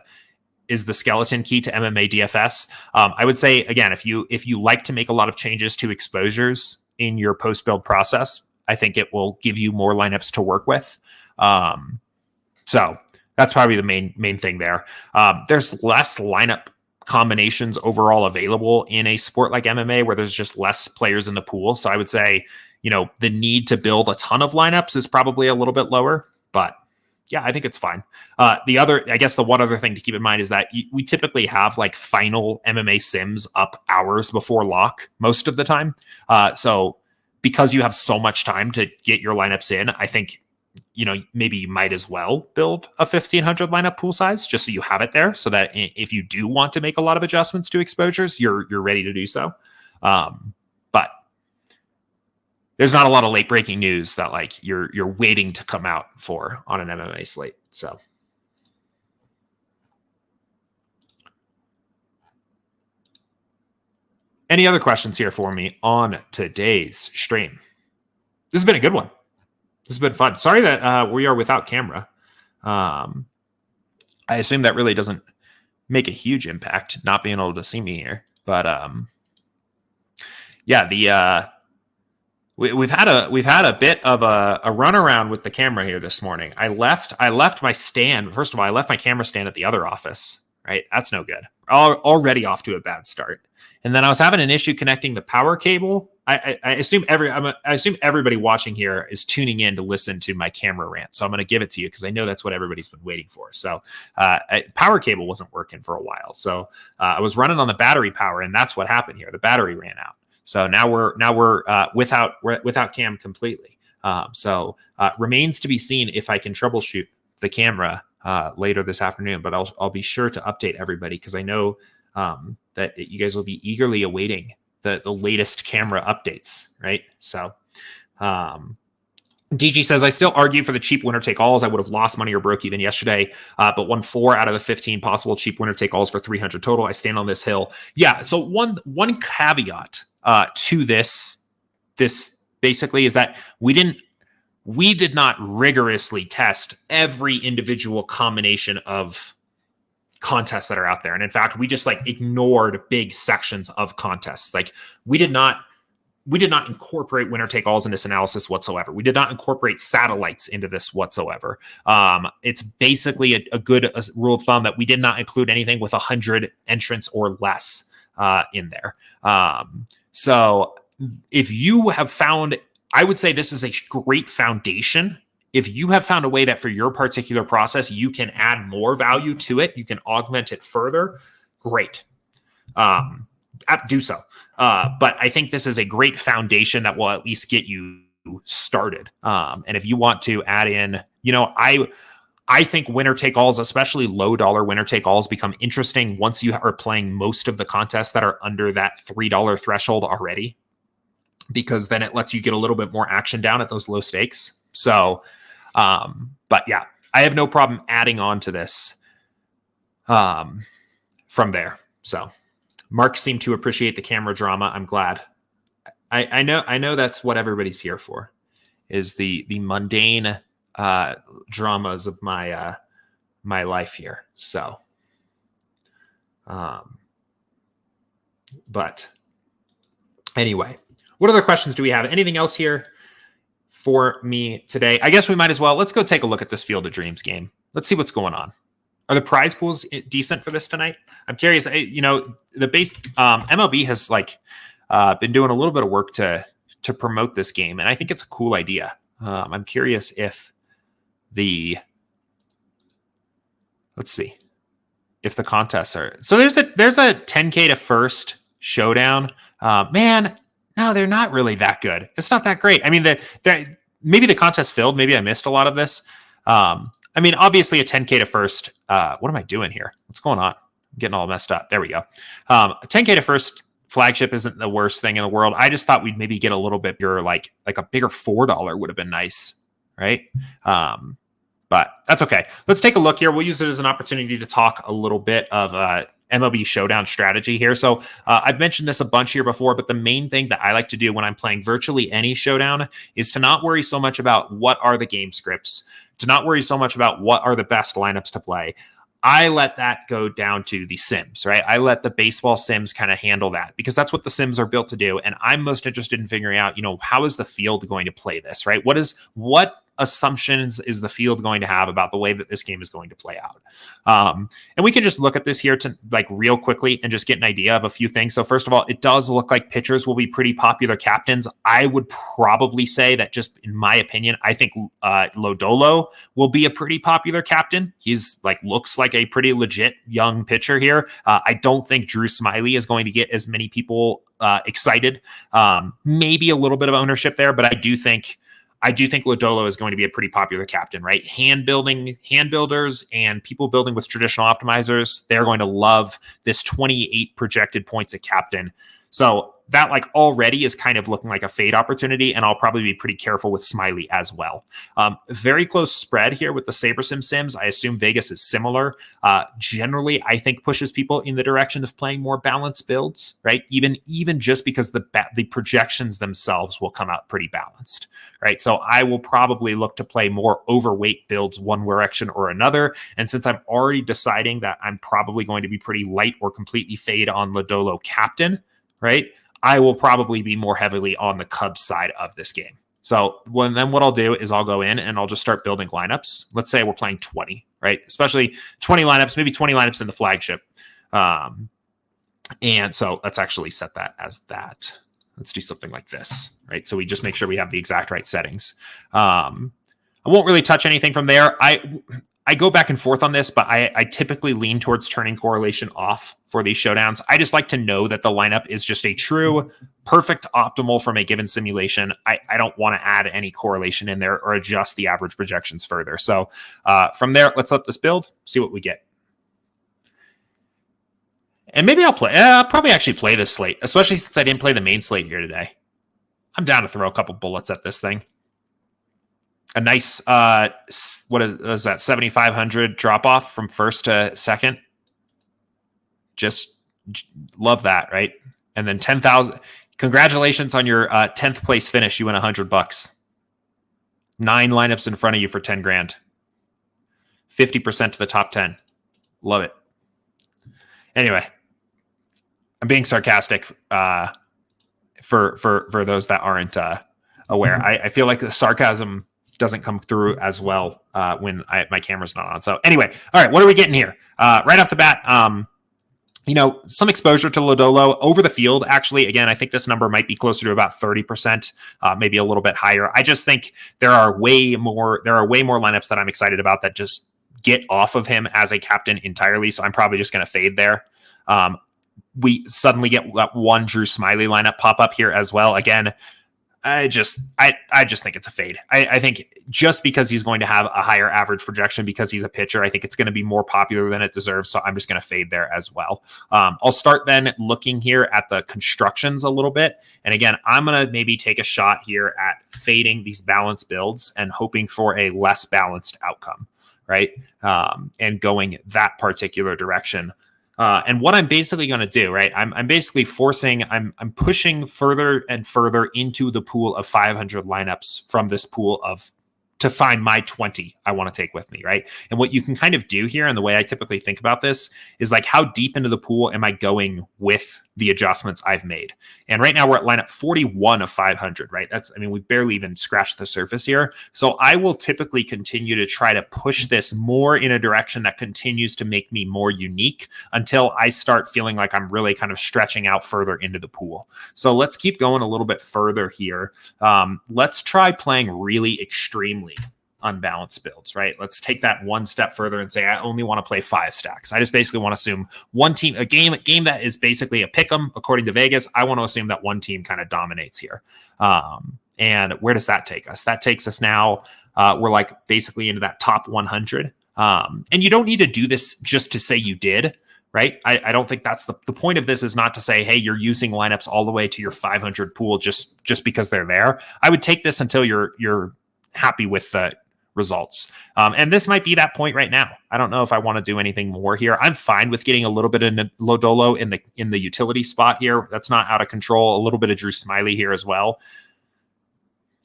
skeleton key to MMA DFS. I would say again, if you like to make a lot of changes to exposures in your post build process, I think it will give you more lineups to work with. So that's probably the main thing there. There's less lineup combinations overall available in a sport like MMA where there's just less players in the pool. So I would say, the need to build a ton of lineups is probably a little bit lower, but yeah, I think it's fine. The one other thing to keep in mind is that we typically have like final MMA sims up hours before lock most of the time. So because you have so much time to get your lineups in, I think maybe you might as well build a 1,500 lineup pool size just so you have it there so that if you do want to make a lot of adjustments to exposures, you're ready to do so. But there's not a lot of late breaking news that like you're waiting to come out for on an MMA slate. So any other questions here for me on today's stream? This has been a good one. This has been fun. Sorry that we are without camera. I assume that really doesn't make a huge impact not being able to see me here. But yeah, we've had a bit of a runaround with the camera here this morning. I left my stand. First of all, I left my camera stand at the other office. Right, that's no good. Already off to a bad start. And then I was having an issue connecting the power cable. I assume everybody watching here is tuning in to listen to my camera rant. So I'm going to give it to you because I know that's what everybody's been waiting for. So power cable wasn't working for a while. So I was running on the battery power, and that's what happened here. The battery ran out. So now we're without cam completely. So remains to be seen if I can troubleshoot the camera later this afternoon. But I'll be sure to update everybody because I know that you guys will be eagerly awaiting the latest camera updates, right? So DG says, I still argue for the cheap winner take alls. I would have lost money or broke even yesterday, but won 4 out of the 15 possible cheap winner take alls for 300 total. I stand on this hill. Yeah. So one caveat to this basically is that we did not rigorously test every individual combination of contests that are out there. And in fact, we just like ignored big sections of contests. Like we did not incorporate winner take alls in this analysis whatsoever. We did not incorporate satellites into this whatsoever. It's basically a good rule of thumb that we did not include anything with 100 entrants or less in there. So if you have found, I would say this is a great foundation. If you have found a way that for your particular process, you can add more value to it, you can augment it further, great. Do so. But I think this is a great foundation that will at least get you started. And if you want to add in, I think winner take alls, especially low dollar winner take alls, become interesting once you are playing most of the contests that are under that $3 threshold already. because then it lets you get a little bit more action down at those low stakes. So, but yeah, I have no problem adding on to this from there. So Mark seemed to appreciate the camera drama. I'm glad. I know that's what everybody's here for, is the mundane dramas of my my life here. So, but anyway, what other questions do we have? Anything else here for me today? I guess we might as well. Let's go take a look at this Field of Dreams game. Let's see what's going on. Are the prize pools decent for this tonight? I'm curious. The base MLB has been doing a little bit of work to promote this game, and I think it's a cool idea. I'm curious if let's see if the contests are. So there's a 10K to first showdown. Man, no, they're not really that good. It's not that great. I mean, maybe the contest filled. Maybe I missed a lot of this. I mean, obviously a 10K to first. What am I doing here? What's going on? I'm getting all messed up. There we go. A 10K to first flagship isn't the worst thing in the world. I just thought we'd maybe get a little bit bigger, like a bigger $4 would have been nice, right? But that's okay. Let's take a look here. We'll use it as an opportunity to talk a little bit of MLB Showdown strategy here. So I've mentioned this a bunch here before, but the main thing that I like to do when I'm playing virtually any Showdown is to not worry so much about what are the game scripts, to not worry so much about what are the best lineups to play. I let that go down to the sims, right? I let the baseball sims kind of handle that because that's what the sims are built to do. And I'm most interested in figuring out, how is the field going to play this, right? What assumptions is the field going to have about the way that this game is going to play out? And we can just look at this here to real quickly and just get an idea of a few things. So first of all, it does look like pitchers will be pretty popular captains. I would probably say that, just in my opinion, I think Lodolo will be a pretty popular captain. He's looks like a pretty legit young pitcher here. I don't think Drew Smyly is going to get as many people excited. Maybe a little bit of ownership there, but I do think Lodolo is going to be a pretty popular captain, right? Hand builders and people building with traditional optimizers, they're going to love this 28 projected points a captain. So that already is kind of looking like a fade opportunity, and I'll probably be pretty careful with Smyly as well. Very close spread here with the SaberSim Sims. I assume Vegas is similar. Generally, I think pushes people in the direction of playing more balanced builds, right? Even just because the projections themselves will come out pretty balanced, right? So I will probably look to play more overweight builds one direction or another. And since I'm already deciding that I'm probably going to be pretty light or completely fade on Lodolo captain, right, I will probably be more heavily on the Cubs side of this game. So what I'll do is I'll go in and I'll just start building lineups. Let's say we're playing 20, right? Especially 20 lineups, maybe 20 lineups in the flagship. And so let's actually set that as that. Let's do something like this, right? So we just make sure we have the exact right settings. I won't really touch anything from there. I go back and forth on this, but I typically lean towards turning correlation off for these showdowns. I just like to know that the lineup is just a true, perfect optimal from a given simulation. I don't want to add any correlation in there or adjust the average projections further. So from there, let's let this build, see what we get. And maybe I'll probably actually play this slate, especially since I didn't play the main slate here today. I'm down to throw a couple bullets at this thing. A nice, what is that, 7,500 drop off from first to second. Just love that, right? And then 10,000. Congratulations on your 10th place finish. You win $100. 9 lineups in front of you for 10 grand. 50% to the top 10. Love it. Anyway, I'm being sarcastic for those that aren't aware. I feel like the sarcasm doesn't come through as well when my camera's not on. So anyway, all right, what are we getting here? Right off the bat, some exposure to Lodolo over the field. Actually, again, I think this number might be closer to about 30%, maybe a little bit higher. I just think there are way more lineups that I'm excited about that just get off of him as a captain entirely. So I'm probably just going to fade there. We suddenly get that one Drew Smyly lineup pop up here as well. Again, I just think it's a fade. I think just because he's going to have a higher average projection because he's a pitcher, I think it's going to be more popular than it deserves. So I'm just going to fade there as well. I'll start then looking here at the constructions a little bit. And again, I'm going to maybe take a shot here at fading these balanced builds and hoping for a less balanced outcome, right? And going that particular direction. And what I'm basically going to do, right? I'm basically I'm pushing further and further into the pool of 500 lineups from this pool to find my 20 I want to take with me, right? And what you can kind of do here, and the way I typically think about this, is like, how deep into the pool am I going with the adjustments I've made? And right now we're at lineup 41 of 500, right? We've barely even scratched the surface here. So I will typically continue to try to push this more in a direction that continues to make me more unique until I start feeling like I'm really kind of stretching out further into the pool. So let's keep going a little bit further here. Let's try playing really extremely unbalanced builds, right? Let's take that one step further and say I only want to play 5 stacks. I just basically want to assume one team, a game that is basically a pick 'em according to Vegas. I want to assume that one team kind of dominates here. And where does that take us? That takes us now, we're like basically into that top 100. And you don't need to do this just to say you did, right? I don't think that's the point of this, is not to say, hey, you're using lineups all the way to your 500 pool just because they're there. I would take this until you're happy with the results. And this might be that point right now. I don't know if I want to do anything more here. I'm fine with getting a little bit of Lodolo in the utility spot here. That's not out of control. A little bit of Drew Smiley here as well.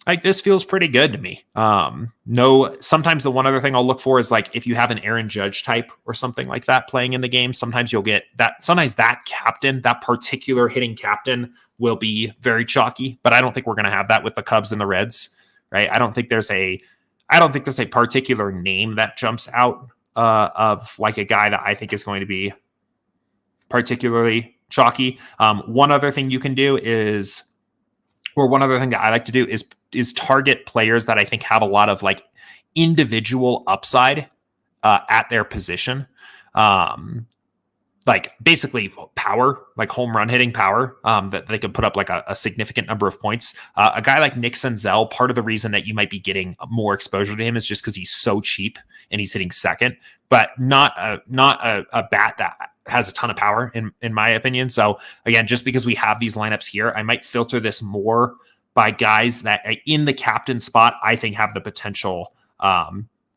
Like, this feels pretty good to me. Sometimes the one other thing I'll look for is like if you have an Aaron Judge type or something like that playing in the game, sometimes you'll get that. Sometimes that captain, that particular hitting captain, will be very chalky, but I don't think we're going to have that with the Cubs and the Reds, right? I don't think there's a particular name that jumps out of like a guy that I think is going to be particularly chalky. One other thing you can do is, or one other thing that I like to do is target players that I think have a lot of like individual upside at their position. Like basically power, like home run hitting power, that they could put up like a significant number of points. A guy like Nick Senzel, part of the reason that you might be getting more exposure to him is just because he's so cheap and he's hitting second, but not a bat that has a ton of power in my opinion. So again, just because we have these lineups here, I might filter this more by guys that in the captain spot, I think have the potential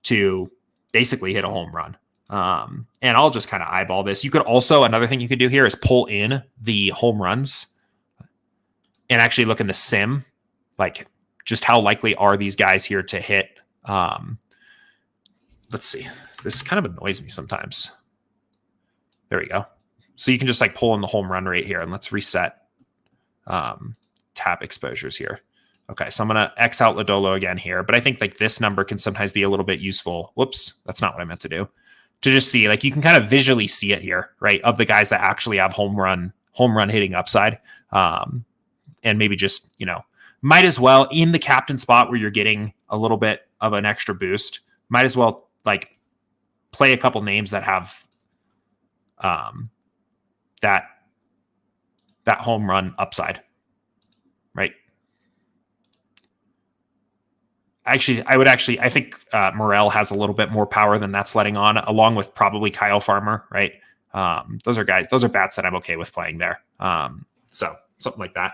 to basically hit a home run. And I'll just kind of eyeball this. You could also, another thing you could do here is pull in the home runs and actually look in the sim, like just how likely are these guys here to hit. Let's see. This kind of annoys me sometimes. There we go. So you can just like pull in the home run rate here, and let's reset tap exposures here. Okay, so I'm going to X out Lodolo again here, but I think like this number can sometimes be a little bit useful. Whoops, that's not what I meant to do. To just see, like, you can kind of visually see it here, right? Of the guys that actually have home run hitting upside. And maybe just, might as well in the captain spot where you're getting a little bit of an extra boost, might as well like play a couple names that have that home run upside, right? I think Morel has a little bit more power than that's letting on, along with probably Kyle Farmer, right? Those are bats that I'm okay with playing there. So something like that.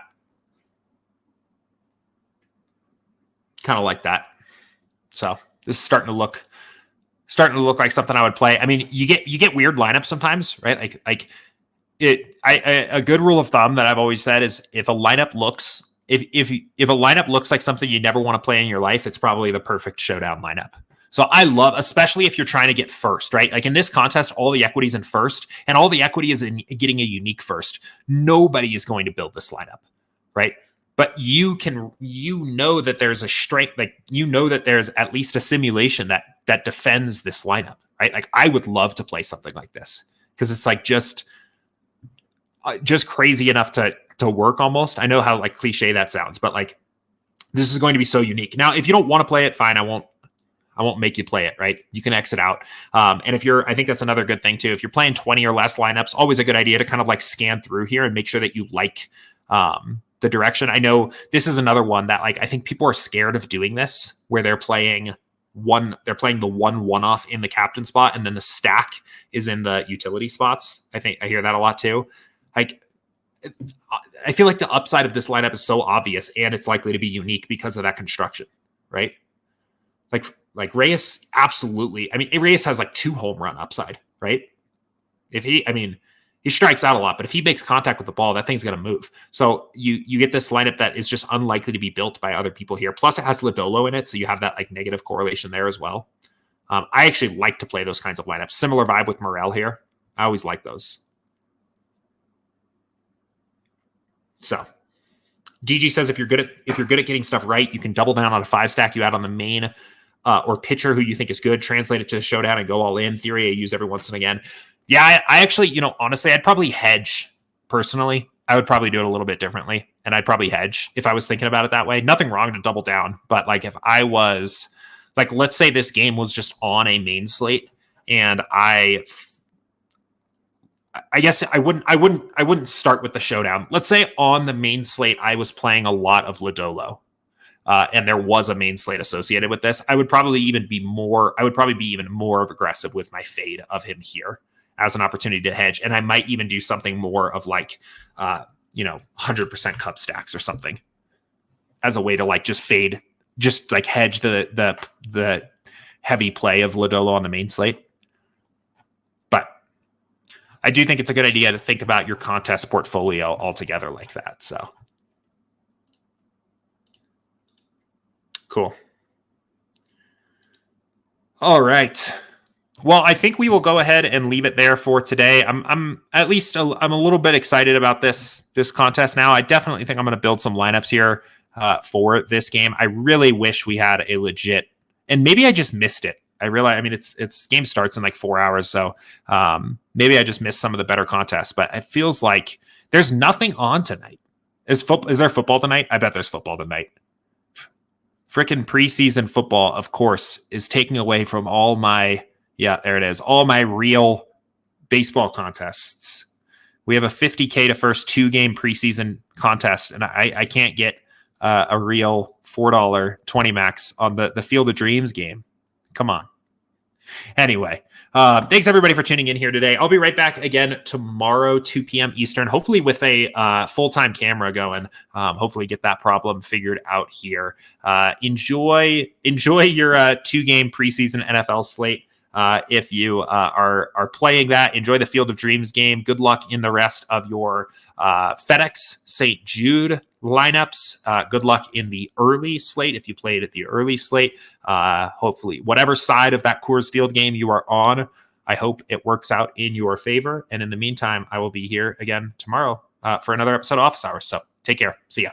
Kind of like that. So this is starting to look like something I would play. I mean, you get weird lineups sometimes, right? A good rule of thumb that I've always said is if a lineup looks like something you never want to play in your life, it's probably the perfect showdown lineup. So I love, especially if you're trying to get first, right? Like in this contest, all the equity's in first, and all the equity is in getting a unique first. Nobody is going to build this lineup, right? But you know that there's a strength, like that there's at least a simulation that defends this lineup, right? Like I would love to play something like this because it's like just crazy enough to work almost. I know how like cliche that sounds, but like this is going to be so unique. Now, if you don't want to play it, fine. I won't make you play it, right? You can exit out. And I think that's another good thing too. If you're playing 20 or less lineups, always a good idea to kind of like scan through here and make sure that you like the direction. I know this is another one that like I think people are scared of doing this, where they're playing the one-off in the captain spot, and then the stack is in the utility spots. I think I hear that a lot too. Like, I feel like the upside of this lineup is so obvious, and it's likely to be unique because of that construction, right? Like Reyes, absolutely. I mean, Reyes has like 2 home run upside, right? He strikes out a lot, but if he makes contact with the ball, that thing's going to move. So you get this lineup that is just unlikely to be built by other people here. Plus, it has Lodolo in it, so you have that like negative correlation there as well. I actually like to play those kinds of lineups. Similar vibe with Morel here. I always like those. So DG says if you're good at getting stuff right, you can double down on a 5 stack you add on the main or pitcher who you think is good, translate it to the showdown and go all in. Theory I use every once and again. Yeah, I actually, honestly, I'd probably hedge personally. I would probably do it a little bit differently, and I'd probably hedge if I was thinking about it that way. Nothing wrong to double down, but like if I was like, let's say this game was just on a main slate, and I guess I wouldn't start with the showdown. Let's say on the main slate I was playing a lot of Lodolo, and there was a main slate associated with this. I would probably be even more aggressive with my fade of him here as an opportunity to hedge. And I might even do something more of like, 100% cup stacks or something as a way to like just fade, just like hedge the heavy play of Lodolo on the main slate. But I do think it's a good idea to think about your contest portfolio altogether like that. So cool. All right. Well, I think we will go ahead and leave it there for today. I'm a little bit excited about this contest now. I definitely think I'm going to build some lineups here for this game. I really wish we had a legit, and maybe I just missed it. I realize, it's game starts in like 4 hours, so maybe I just missed some of the better contests. But it feels like there's nothing on tonight. Is there football tonight? I bet there's football tonight. Frickin' preseason football, of course, is taking away from all my. Yeah, there it is. All my real baseball contests. We have a 50K to first 2-game preseason contest, and I can't get a real $4 20 max on the Field of Dreams game. Come on. Anyway, thanks everybody for tuning in here today. I'll be right back again tomorrow, 2 p.m. Eastern, hopefully with a full-time camera going. Hopefully get that problem figured out here. Enjoy your 2-game preseason NFL slate. If you are playing that, enjoy the Field of Dreams game. Good luck in the rest of your FedEx St. Jude lineups. Good luck in the early slate if you played at the early slate. Hopefully, whatever side of that Coors Field game you are on, I hope it works out in your favor. And in the meantime, I will be here again tomorrow for another episode of Office Hours. So take care. See ya.